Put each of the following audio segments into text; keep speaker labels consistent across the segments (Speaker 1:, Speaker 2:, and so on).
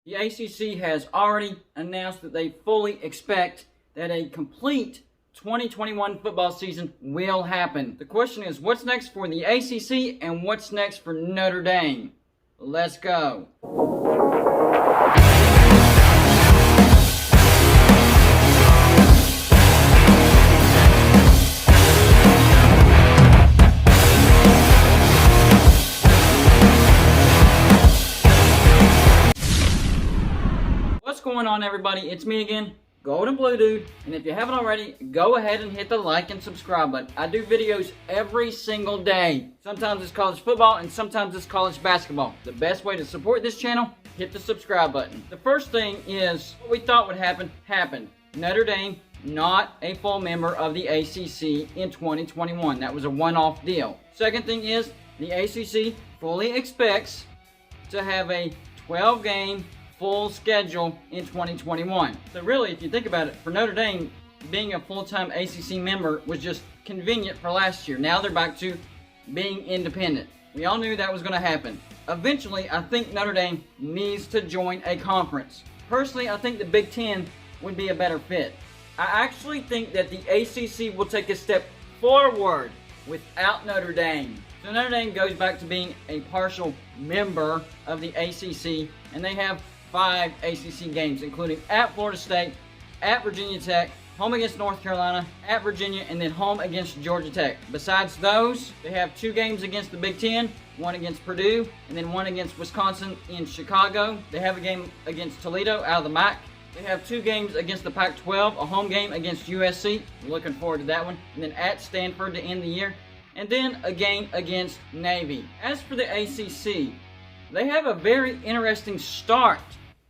Speaker 1: The ACC has already announced that they fully expect that a complete 2021 football season will happen. The question is, what's next for the ACC and what's next for Notre Dame? Let's go. What's going on, everybody? It's me again, Golden Blue Dude, and if you haven't already, go ahead and hit the like and subscribe button. I do videos every single day. Sometimes it's college football and sometimes it's college basketball. The best way to support this channel, hit the subscribe button. The first thing is, what we thought would happen, happened. Notre Dame, not a full member of the ACC in 2021. That was a one-off deal. Second thing is, the ACC fully expects to have a 12-game full schedule in 2021. So really, if you think about it, for Notre Dame, being a full-time ACC member was just convenient for last year. Now they're back to being independent. We all knew that was going to happen. Eventually, I think Notre Dame needs to join a conference. Personally, I think the Big Ten would be a better fit. I actually think that the ACC will take a step forward without Notre Dame. So Notre Dame goes back to being a partial member of the ACC, and they have 5 ACC games, including at Florida State, at Virginia Tech, home against North Carolina, at Virginia, and then home against Georgia Tech. Besides those, they have 2 games against the Big Ten, 1 against Purdue, and then 1 against Wisconsin in Chicago. They have a game against Toledo out of the MAC. They have 2 games against the Pac-12, a home game against USC. Looking forward to that one. And then at Stanford to end the year. And then a game against Navy. As for the ACC, they have a very interesting start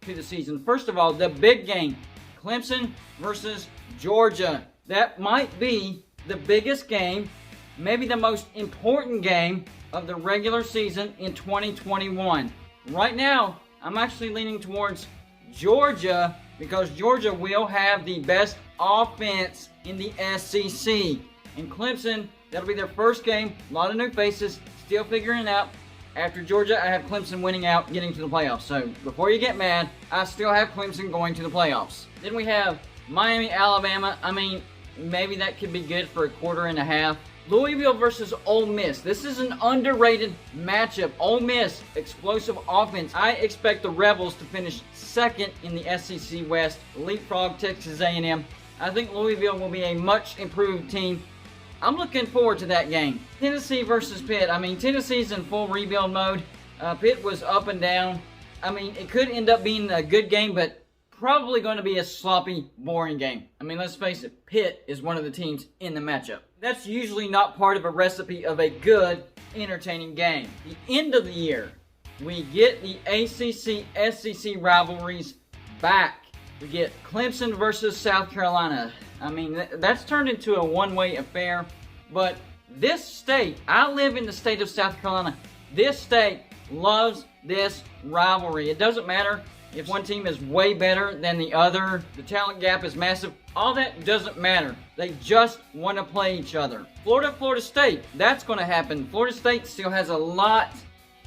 Speaker 1: to the season. First of all, the big game, Clemson versus Georgia. That might be the biggest game, maybe the most important game of the regular season in 2021. Right now, I'm actually leaning towards Georgia because Georgia will have the best offense in the SEC. And Clemson, that'll be their first game. A lot of new faces, still figuring it out. After Georgia, I have Clemson winning out, getting to the playoffs. So before you get mad, I still have Clemson going to the playoffs. Then we have Miami, Alabama. I mean, maybe that could be good for a quarter and a half. Louisville versus Ole Miss. This is an underrated matchup. Ole Miss, explosive offense. I expect the Rebels to finish second in the SEC West, leapfrog Texas A&M. I think Louisville will be a much improved team. I'm looking forward to that game. Tennessee versus Pitt. I mean, Tennessee's in full rebuild mode. Pitt was up and down. I mean, it could end up being a good game, but probably going to be a sloppy, boring game. I mean, let's face it, Pitt is one of the teams in the matchup. That's usually not part of a recipe of a good, entertaining game. The end of the year, we get the ACC-SEC rivalries back. We get Clemson versus South Carolina. I mean, that's turned into a one-way affair. But this state, I live in the state of South Carolina. This state loves this rivalry. It doesn't matter if one team is way better than the other. The talent gap is massive. All that doesn't matter. They just want to play each other. Florida State, that's going to happen. Florida State still has a lot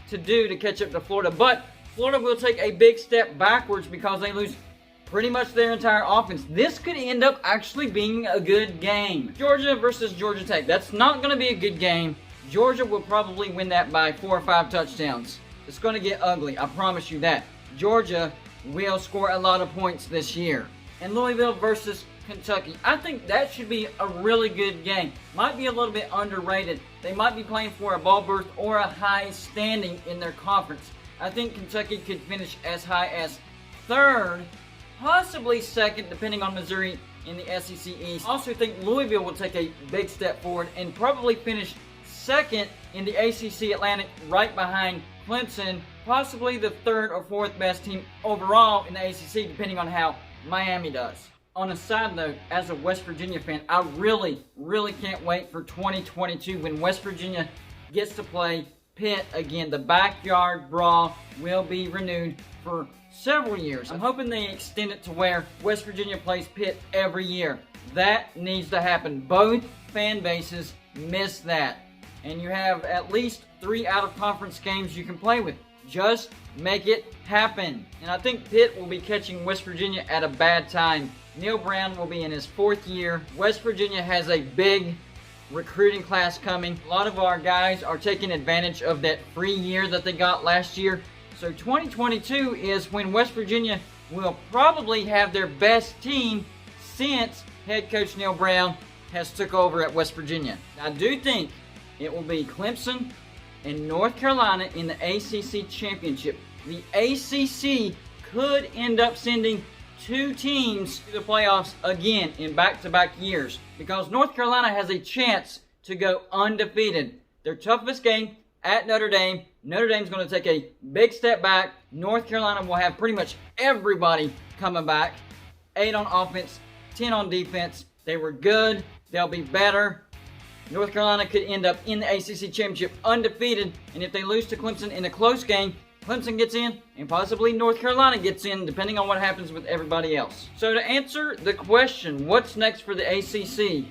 Speaker 1: to do to catch up to Florida. But Florida will take a big step backwards because they lose pretty much their entire offense. This could end up actually being a good game. Georgia versus Georgia Tech. That's not going to be a good game. Georgia will probably win that by 4 or 5 touchdowns. It's going to get ugly. I promise you that. Georgia will score a lot of points this year. And Louisville versus Kentucky. I think that should be a really good game. Might be a little bit underrated. They might be playing for a bowl berth or a high standing in their conference. I think Kentucky could finish as high as 3rd, possibly 2nd, depending on Missouri in the SEC East. I also think Louisville will take a big step forward and probably finish 2nd in the ACC Atlantic, right behind Clemson, possibly the 3rd or 4th best team overall in the ACC, depending on how Miami does. On a side note, as a West Virginia fan, I really can't wait for 2022 when West Virginia gets to play Pitt again. The backyard brawl will be renewed for several years. I'm hoping they extend it to where West Virginia plays Pitt every year. That needs to happen. Both fan bases miss that. And you have at least 3 out-of-conference games you can play with. Just make it happen. And I think Pitt will be catching West Virginia at a bad time. Neil Brown will be in his 4th year. West Virginia has a big recruiting class coming. A lot of our guys are taking advantage of that free year that they got last year. So 2022 is when West Virginia will probably have their best team since head coach Neil Brown has took over at West Virginia. I do think it will be Clemson and North Carolina in the ACC Championship. The ACC could end up sending 2 teams to the playoffs again in back-to-back years because North Carolina has a chance to go undefeated. Their toughest game at Notre Dame. Notre Dame's going to take a big step back. North Carolina will have pretty much everybody coming back. 8 on offense, 10 on defense. They were good. They'll be better. North Carolina could end up in the ACC Championship undefeated, and if they lose to Clemson in a close game, Clemson gets in, and possibly North Carolina gets in, depending on what happens with everybody else. So to answer the question, what's next for the ACC?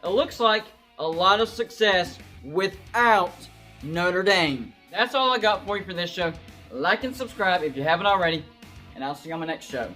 Speaker 1: It looks like a lot of success without Notre Dame. That's all I got for you for this show. Like and subscribe if you haven't already, and I'll see you on my next show.